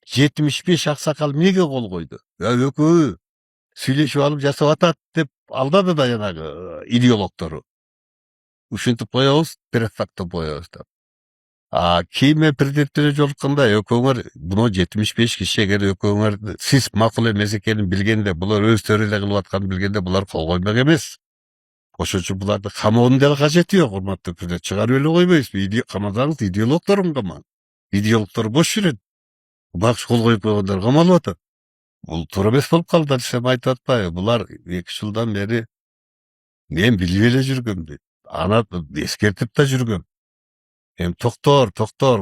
75 аксакал эмнеге кол койду? Экөө сүйлөшүп алып жасап атат деп алдады да жанагы идеологтору. Ушинтип коебуз, перефактып коебуз деп. Кийинме президенттерге жолукканда экөөңөр мына 75 киши эгер экөөңөр сиз макул эмес экенин билгенде, булар өздөрү эле кылып атканын билгенде булар кол коймок эмес. Ошон үчүн буларды камоонун деле кажети жок, урматтуу президент. Чыгарып эле койбойбузбу? Камасаңыз идеологторун камаң. Идеологтор бош жүрөт. Багыш кол коюп койгондор камалып атат. Бул туура эмес болуп калды десем айтып атпайбы? Булар 2 жылдан бери мен билип эле жүргөм дейт. Аны эскертип да жүргөм. Эми токтор,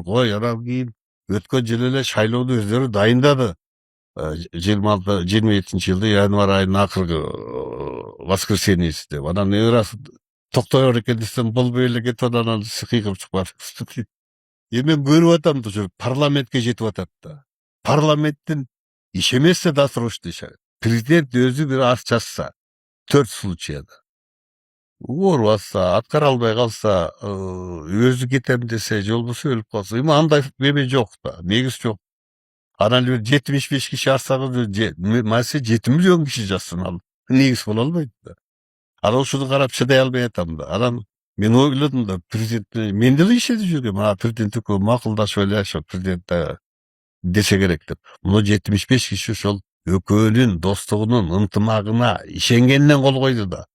кой, анан кийин өткөн жылы эле шайлоону өздөрү дайындады. 27-жылы январь айынын акыркы воскресеньесинде. Анан эмне ырасы токтой экен десем болбой эле кетип анан кыйкып чыкпады. Мен көрүп атам да ушу парламентке жетип атат да. Парламенттин иши эмес да досрочный иши. Президент өзү бир акт жазса, 4 случаяда. Оорубаса, аткара албай калса, өзү кетем десе, же болбосо өлүп калса, эми андай эме жок да, негиз жок. Анан эле 75 киши арсаңыз, мааси 7 миллион киши жазсын, ал негиз боло албайт да. Анан ушуну карап чыдай албай атам да. Анан мен ойлодум да, президент мен деле ишенип жүргөм. Президент экөө макулдашып эле ошо президент десе керек деп. Муну 75 киши ошол экөөнүн достугунун, ынтымагына ишенгенден кол койду да.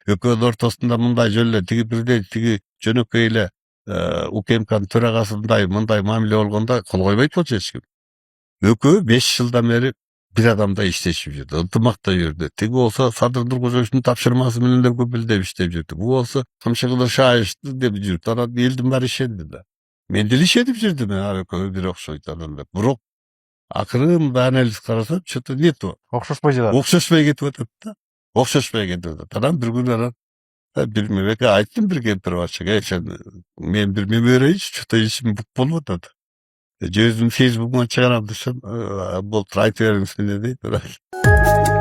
Экөөнүн ортосунда мындай жөн эле тиги президент, тиги жөнөкөй эле УКМКнын төрагасындай мындай мамиле болгондо кол койбойт болчу эч ким. Экөө 5 жылдан бери бир адамдай иштешип жүрдү, ынтымакта жүрдү. Тиги болсо Садыр Нуркожоевичтин тапшырмасы менен эле көпүлдөп иштеп жүрдү. Бул болсо Кымшыгылы Шаевичти деп жүрдү. Анан элдин баары ишенди да. Мен деле ишенип жүрдүм, экөө бир окшойт анан деп. Бирок акырында анализ карасам, что-то не то. Окшошпой жатат. Окшошпой кетип атат да. Окшошпой кетип атат. Анан бир күнү анан бир мемеке айттым бир кемпир башчыга, сен мен бир меме берейинчи, что-то ишим бук болуп атат. Же өзүм фейсбугума чыгарам десем, болуптур, айтып бериңиз мени дейт.